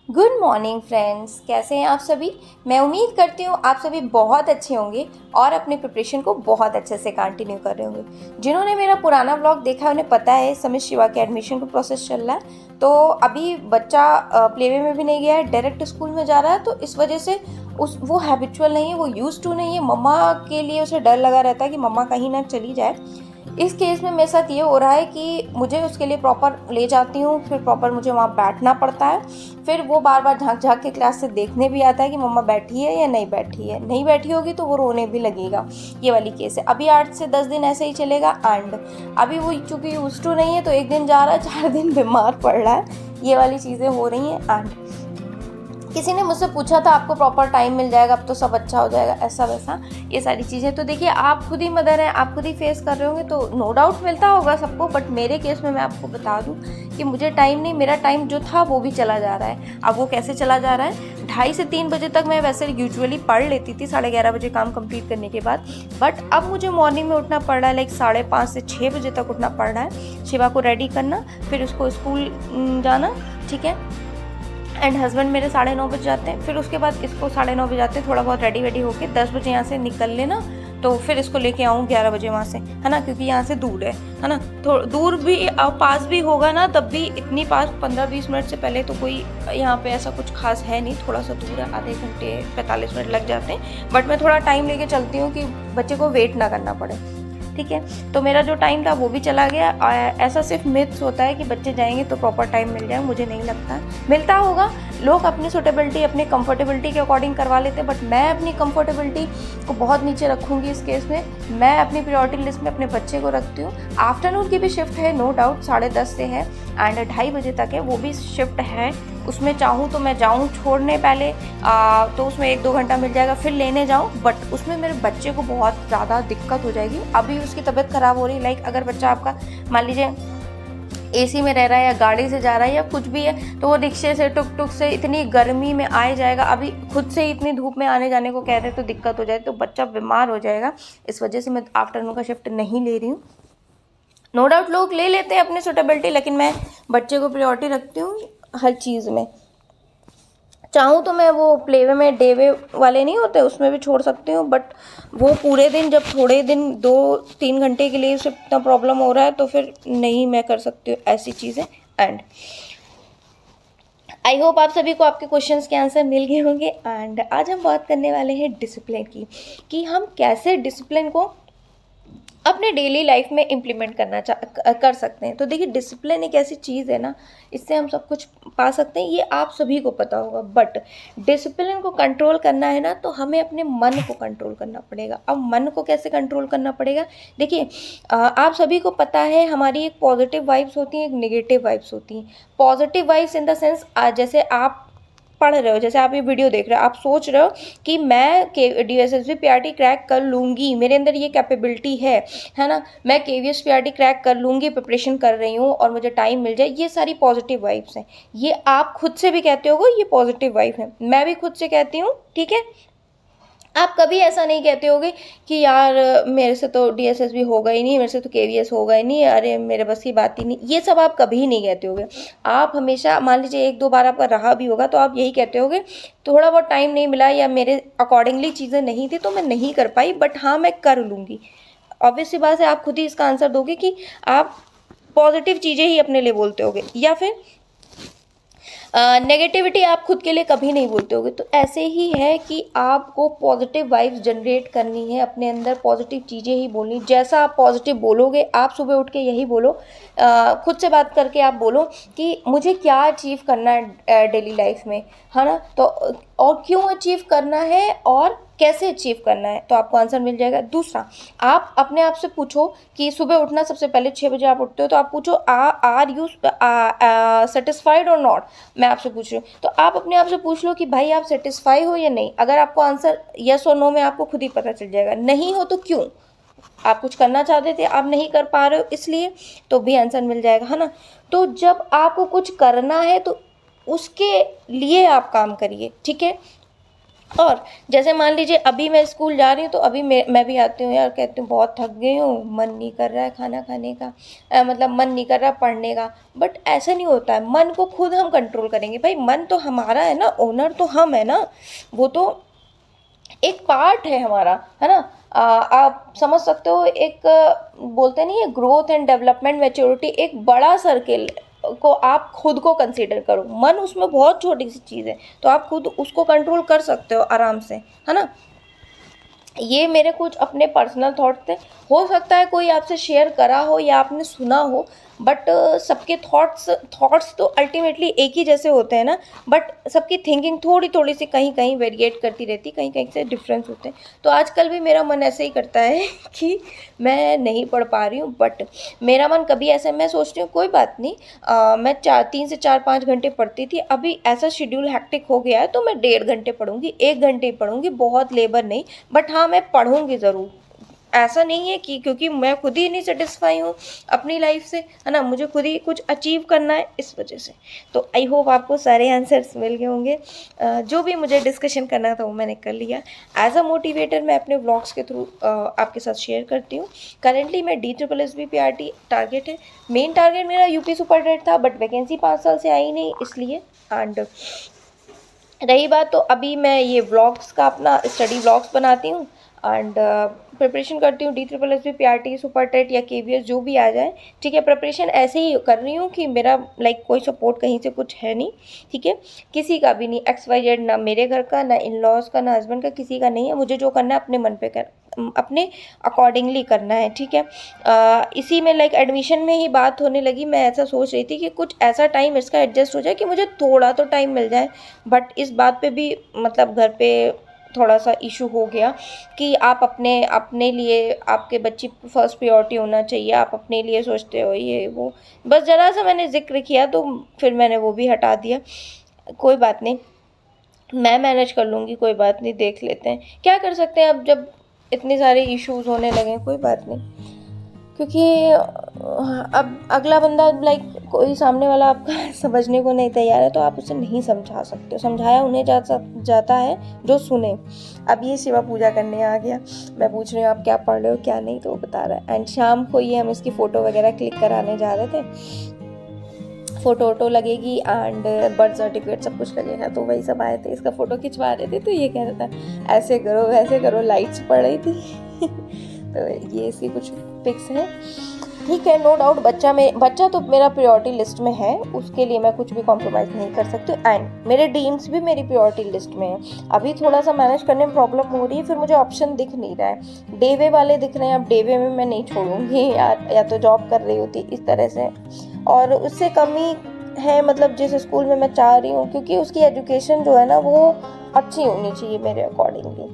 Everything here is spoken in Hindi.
गुड मॉर्निंग फ्रेंड्स, कैसे हैं आप सभी। मैं उम्मीद करती हूँ आप सभी बहुत अच्छे होंगे और अपने प्रिपरेशन को बहुत अच्छे से कंटिन्यू कर रहे होंगे। जिन्होंने मेरा पुराना ब्लॉग देखा है उन्हें पता है इस समय शिवा के एडमिशन का प्रोसेस चल रहा है। तो अभी बच्चा प्लेवे में भी नहीं गया है, डायरेक्ट स्कूल में जा रहा है। तो इस वजह से वो हैबिचुअल नहीं है, वो यूज टू नहीं है। मम्मा के लिए उसे डर लगा रहता है कि मम्मा कहीं ना चली जाए। इस केस में मेरे साथ ये हो रहा है कि मुझे उसके लिए प्रॉपर ले जाती हूँ, फिर प्रॉपर मुझे वहाँ बैठना पड़ता है। फिर वो बार बार झाँक झाँक के क्लास से देखने भी आता है कि मम्मा बैठी है या नहीं बैठी है। नहीं बैठी होगी तो वो रोने भी लगेगा। ये वाली केस है। अभी 8 से 10 दिन ऐसे ही चलेगा। एंड अभी वो चूँकि यूज टू नहीं है तो एक दिन जा रहा है, 4 दिन बीमार पड़ रहा है। ये वाली चीज़ें हो रही हैं। एंड किसी ने मुझसे पूछा था आपको प्रॉपर टाइम मिल जाएगा, अब तो सब अच्छा हो जाएगा, ऐसा वैसा ये सारी चीज़ें। तो देखिए, आप खुद ही मदर हैं, आप खुद ही फेस कर रहे होंगे तो नो डाउट मिलता होगा सबको। बट मेरे केस में मैं आपको बता दूं कि मुझे टाइम नहीं, मेरा टाइम जो था वो भी चला जा रहा है। अब वो कैसे चला जा रहा है, 2:30 से 3 बजे तक मैं वैसे यूजुअली पढ़ लेती थी, 11:30 बजे काम कंप्लीट करने के बाद। बट अब मुझे मॉर्निंग में उठना पड़ रहा है, लाइक 5:30 से 6 बजे तक उठना पड़ रहा है। शिवा को रेडी करना, फिर उसको स्कूल जाना, ठीक है। एंड हस्बैंड मेरे 9:30 बजे जाते हैं। फिर उसके बाद इसको 9:30 बजे जाते हैं, थोड़ा बहुत रेडी वेडी होके 10 बजे यहाँ से निकल लेना। तो फिर इसको लेके आऊँ 11 बजे वहाँ से, है ना, क्योंकि यहाँ से दूर है ना। थोड़ा दूर भी पास भी होगा ना, तब भी इतनी पास 15-20 मिनट से पहले तो कोई यहाँ पे ऐसा कुछ खास है नहीं। थोड़ा सा दूर है, आधे घंटे 45 मिनट लग जाते हैं। बट मैं थोड़ा टाइम लेके चलती हूँ कि बच्चे को वेट ना करना पड़े, ठीक है। तो मेरा जो टाइम था वो भी चला गया। ऐसा सिर्फ मिथ्स होता है कि बच्चे जाएंगे तो प्रॉपर टाइम मिल जाए, मुझे नहीं लगता मिलता होगा। लोग अपनी सूटेबिलिटी, अपनी कंफर्टेबिलिटी के अकॉर्डिंग करवा लेते हैं। बट मैं अपनी कंफर्टेबिलिटी को बहुत नीचे रखूँगी इस केस में। मैं अपनी प्रायोरिटी लिस्ट में अपने बच्चे को रखती हूँ। आफ्टरनून की भी शिफ्ट है, नो डाउट, 10:30 से है एंड 2:30 बजे तक है, वो भी शिफ्ट है। उसमें चाहूँ तो मैं जाऊँ छोड़ने पहले, तो उसमें 1-2 घंटा मिल जाएगा, फिर लेने जाऊँ। बट उसमें मेरे बच्चे को बहुत ज़्यादा दिक्कत हो जाएगी। अभी उसकी तबीयत ख़राब हो रही है। लाइक अगर बच्चा आपका मान लीजिए एसी में रह रहा है या गाड़ी से जा रहा है या कुछ भी है, तो वो रिक्शे से, टुक टुक से इतनी गर्मी में आए जाएगा। अभी खुद से ही इतनी धूप में आने जाने को कह रहे हैं तो दिक्कत हो जाए, तो बच्चा बीमार हो जाएगा। इस वजह से मैं आफ्टरनून का शिफ्ट नहीं ले रही हूँ। नो डाउट लोग ले लेते हैं अपनी सूटेबिलिटी, लेकिन मैं बच्चे को प्रायोरिटी रखती हूँ हर चीज़ में। चाहूँ तो मैं वो प्लेवे में डे वाले नहीं होते उसमें भी छोड़ सकती हूँ। बट वो पूरे दिन, जब थोड़े दिन 2-3 घंटे के लिए उसे इतना प्रॉब्लम हो रहा है तो फिर नहीं मैं कर सकती हूँ ऐसी चीज़ें। एंड आई होप आप सभी को आपके क्वेश्चंस के आंसर मिल गए होंगे। एंड आज हम बात करने वाले हैं डिसिप्लिन की, कि हम कैसे डिसिप्लिन को अपने डेली लाइफ में इम्प्लीमेंट कर सकते हैं। तो देखिए, डिसिप्लिन एक ऐसी चीज़ है ना, इससे हम सब कुछ पा सकते हैं, ये आप सभी को पता होगा। बट डिसिप्लिन को कंट्रोल करना है ना, तो हमें अपने मन को कंट्रोल करना पड़ेगा। अब मन को कैसे कंट्रोल करना पड़ेगा, देखिए, आप सभी को पता है हमारी एक पॉजिटिव वाइब्स होती हैं, एक नेगेटिव वाइब्स होती हैं। Positive vibes in the sense, जैसे आप पढ़ रहे हो, जैसे आप ये वीडियो देख रहे हो, आप सोच रहे हो कि मैं DSSB PRT क्रैक कर लूँगी, मेरे अंदर ये कैपेबिलिटी है ना, मैं KVS PRT क्रैक कर लूँगी, प्रिपरेशन कर रही हूँ और मुझे टाइम मिल जाए। ये सारी पॉजिटिव वाइब्स हैं। ये आप खुद से भी कहते हो, ये पॉजिटिव वाइब है। मैं भी खुद से कहती हूँ, ठीक है। आप कभी ऐसा नहीं कहते होगे कि यार मेरे से तो DSSB होगा ही नहीं, मेरे से तो KVS होगा ही नहीं, अरे मेरे बस की बात ही नहीं। ये सब आप कभी नहीं कहते होगे। आप हमेशा, मान लीजिए 1-2 बार आपका रहा भी होगा तो आप यही कहते होगे, थोड़ा बहुत टाइम नहीं मिला या मेरे अकॉर्डिंगली चीज़ें नहीं थी तो मैं नहीं कर पाई, बट हाँ मैं कर लूँगी। ऑब्वियस सी बात है, आप खुद ही इसका आंसर दोगे कि आप पॉजिटिव चीज़ें ही अपने लिए बोलते होगे, या फिर नेगेटिविटी आप खुद के लिए कभी नहीं बोलते होगे। तो ऐसे ही है कि आपको पॉजिटिव वाइब्स जनरेट करनी है, अपने अंदर पॉजिटिव चीज़ें ही बोलनी। जैसा आप पॉजिटिव बोलोगे, आप सुबह उठ के यही बोलो, खुद से बात करके आप बोलो कि मुझे क्या अचीव करना है डेली लाइफ में, है ना, तो और क्यों अचीव करना है और कैसे अचीव करना है, तो आपको आंसर मिल जाएगा। दूसरा, आप अपने आप से पूछो कि सुबह उठना, सबसे पहले 6 बजे आप उठते हो, तो आप पूछो आर यू सेटिस्फाइड और नॉट। मैं आपसे पूछ रही हूँ, तो आप अपने आप से पूछ लो कि भाई आप सेटिस्फाई हो या नहीं। अगर आपको आंसर यस और नो में आपको खुद ही पता चल जाएगा। नहीं हो तो क्यों, आप कुछ करना चाहते थे, आप नहीं कर पा रहे हो इसलिए, तो भी आंसर मिल जाएगा, है ना। तो जब आपको कुछ करना है तो उसके लिए आप काम करिए, ठीक है। और जैसे मान लीजिए अभी मैं स्कूल जा रही हूँ तो अभी मैं भी आती हूँ यार, कहती हूँ बहुत थक गई हूँ, मन नहीं कर रहा है खाना खाने का, मतलब मन नहीं कर रहा पढ़ने का। बट ऐसा नहीं होता है, मन को खुद हम कंट्रोल करेंगे। भाई मन तो हमारा है ना, ओनर तो हम है ना, वो तो एक पार्ट है हमारा, है ना। आप समझ सकते हो, एक बोलते नहीं है ग्रोथ एंड डेवलपमेंट मैच्योरिटी, एक बड़ा सर्किल को आप खुद को कंसीडर करो। मन उसमें बहुत छोटी सी चीज़ है, तो आप खुद उसको कंट्रोल कर सकते हो आराम से, है ना। ये मेरे कुछ अपने पर्सनल थॉट थे, हो सकता है कोई आपसे शेयर करा हो या आपने सुना हो, बट सबके थॉट्स तो अल्टीमेटली एक ही जैसे होते हैं ना, बट सबकी थिंकिंग थोड़ी थोड़ी सी कहीं कहीं वेरिएट करती रहती, कहीं कहीं से डिफरेंस होते हैं। तो आजकल भी मेरा मन ऐसे ही करता है कि मैं नहीं पढ़ पा रही हूँ, बट मेरा मन कभी ऐसे, मैं सोचती हूँ कोई बात नहीं, मैं 3 से 4 5 घंटे पढ़ती थी, अभी ऐसा शेड्यूल हैक्टिक हो गया है तो मैं 1.5 घंटे पढ़ूंगी, 1 घंटे ही पढ़ूंगी, बहुत लेबर नहीं, बट हाँ मैं पढ़ूंगी ज़रूर। ऐसा नहीं है कि क्योंकि मैं खुद ही नहीं सेटिस्फाई हूँ अपनी लाइफ से, है ना, मुझे खुद ही कुछ अचीव करना है इस वजह से। तो आई होप आपको सारे आंसर्स मिल गए होंगे। जो भी मुझे डिस्कशन करना था वो मैंने कर लिया। एज अ मोटिवेटर मैं अपने व्लॉग्स के थ्रू आपके साथ शेयर करती हूँ। करेंटली मैं DSSB-PRT टारगेट है, मेन टारगेट मेरा यूपी सुपर टेट था, बट वैकेंसी 5 साल से आई नहीं इसलिए। एंड रही बात, तो अभी मैं ये व्लॉग्स का अपना स्टडी व्लॉग्स बनाती हूँ एंड प्रिपरेशन करती हूँ DSSB-PRT सुपर टेट या KVS जो भी आ जाए। ठीक है, प्रिपरेशन ऐसे ही कर रही हूँ कि मेरा लाइक कोई सपोर्ट कहीं से कुछ है नहीं, ठीक है, किसी का भी नहीं, XYZ, ना मेरे घर का, ना इन लॉज का, ना हस्बैंड का, किसी का नहीं है। मुझे जो करना है अपने मन पे कर, अपने अकॉर्डिंगली करना है, ठीक है। इसी में लाइक एडमिशन में ही बात होने लगी, मैं ऐसा सोच रही थी कि कुछ ऐसा टाइम इसका एडजस्ट हो जाए कि मुझे थोड़ा तो टाइम मिल जाए। बट इस बात पे भी मतलब घर पे थोड़ा सा इशू हो गया कि आप अपने अपने लिए, आपके बच्ची फर्स्ट प्रायोरिटी होना चाहिए, आप अपने लिए सोचते हो, ये वो, बस ज़रा सा मैंने जिक्र किया तो फिर मैंने वो भी हटा दिया। कोई बात नहीं, मैं मैनेज कर लूँगी, कोई बात नहीं, देख लेते हैं क्या कर सकते हैं अब जब इतने सारे इश्यूज होने लगे। कोई बात नहीं, क्योंकि अब अगला बंदा लाइक कोई सामने वाला आपका समझने को नहीं तैयार है तो आप उसे नहीं समझा सकते। समझाया उन्हें जाता है जो सुने। अब ये शिवा पूजा करने आ गया, मैं पूछ रही हूँ आप क्या पढ़ रहे हो क्या नहीं, तो वो बता रहा है। एंड शाम को ये हम इसकी फ़ोटो वगैरह क्लिक कराने जा रहे थे, फ़ोटो वोटो लगेगी एंड बर्थ सर्टिफिकेट सब कुछ लगेगा, तो वही सब आए थे, इसका फ़ोटो खिंचवा रहे थे। तो ये कह रहा था ऐसे करो वैसे करो, लाइट्स पड़ रही थी तो ये इसकी कुछ पिक्स हैं। ठीक है, नो डाउट बच्चा तो मेरा प्रायोरिटी लिस्ट में है, उसके लिए मैं कुछ भी कॉम्प्रोमाइज़ नहीं कर सकती। एंड मेरे ड्रीम्स भी मेरी प्रायोरिटी लिस्ट में है। अभी थोड़ा सा मैनेज करने में प्रॉब्लम हो रही है, फिर मुझे ऑप्शन दिख नहीं रहा है, डेवे वाले दिख रहे हैं। अब डेवे में मैं नहीं छोड़ूंगी यार, या तो जॉब कर रही होती इस तरह से, और उससे कमी है मतलब जिस स्कूल में मैं चाह रही हूँ, क्योंकि उसकी एजुकेशन जो है ना वो अच्छी होनी चाहिए मेरे अकॉर्डिंगली।